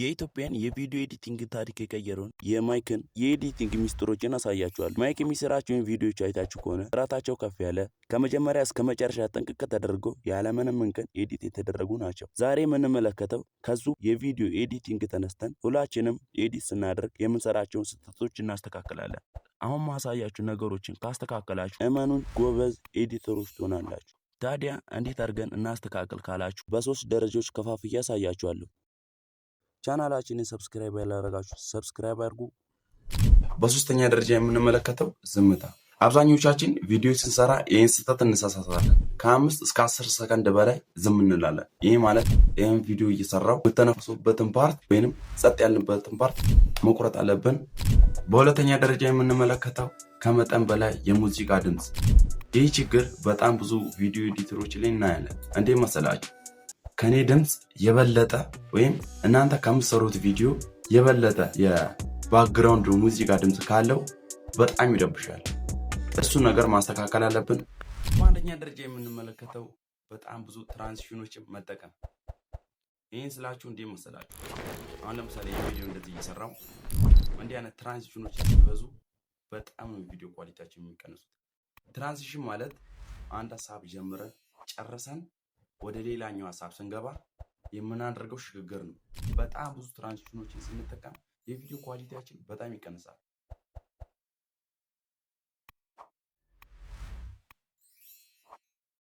የኢትዮጵያን የቪዲዮ ኤዲቲንግ ታሪክ የቀየረውን የማይክን የኤዲቲንግ ሚስጥሮችን አሳያችኋለሁ። ማይክ የሚሰራቸውን ቪዲዮዎች አይታችሁ ከሆነ ጥራታቸው ከፍ ያለ ከመጀመሪያ እስከ መጨረሻ ጥንቅቅ ተደርገው ያለምንም እንከን ኤዲት የተደረጉ ናቸው። ዛሬ የምንመለከተው ከሱ የቪዲዮ ኤዲቲንግ ተነስተን ሁላችንም ኤዲት ስናደርግ የምንሰራቸውን ስህተቶች እናስተካክላለን። አሁን ማሳያችሁ ነገሮችን ካስተካከላችሁ እመኑን ጎበዝ ኤዲተሮች ትሆናላችሁ። ታዲያ እንዴት አድርገን እናስተካክል ካላችሁ በሶስት ደረጃዎች ከፋፍዬ ያሳያችኋለሁ። ቻናላችንን ሰብስክራይብ ያላደረጋችሁ ሰብስክራይብ አድርጉ። በሶስተኛ ደረጃ የምንመለከተው ዝምታ። አብዛኞቻችን ቪዲዮ ስንሰራ ይህን ስህተት እንሳሳታለን። ከ5 እስከ 10 ሰከንድ በላይ ዝም እንላለን። ይህ ማለት ይህን ቪዲዮ እየሰራው የምተነፍሱበትን ፓርት ወይንም ጸጥ ያልንበትን ፓርት መቁረጥ አለብን። በሁለተኛ ደረጃ የምንመለከተው ከመጠን በላይ የሙዚቃ ድምፅ። ይህ ችግር በጣም ብዙ ቪዲዮ ኤዲተሮች ላይ እናያለን። እንዴት መሰላችሁ? ከኔ ድምፅ የበለጠ ወይም እናንተ ከምትሰሩት ቪዲዮ የበለጠ የባክግራውንድ ሙዚቃ ድምፅ ካለው በጣም ይረብሻል። እሱ ነገር ማስተካከል አለብን። በአንደኛ ደረጃ የምንመለከተው በጣም ብዙ ትራንዚሽኖችን መጠቀም። ይህን ስላችሁ እንዴት መሰላችሁ? አሁን ለምሳሌ የቪዲዮ እንደዚህ እየሰራው እንዲህ አይነት ትራንዚሽኖች ሲበዙ በጣም ቪዲዮ ኳሊቲያችን የሚቀንሱት። ትራንዚሽን ማለት አንድ ሀሳብ ጀምረን ጨርሰን ወደ ሌላኛው ሀሳብ ስንገባ የምናደርገው ሽግግር ነው። በጣም ብዙ ትራንዚሽኖችን ስንጠቀም የቪዲዮ ኳሊቲያችን በጣም ይቀንሳል።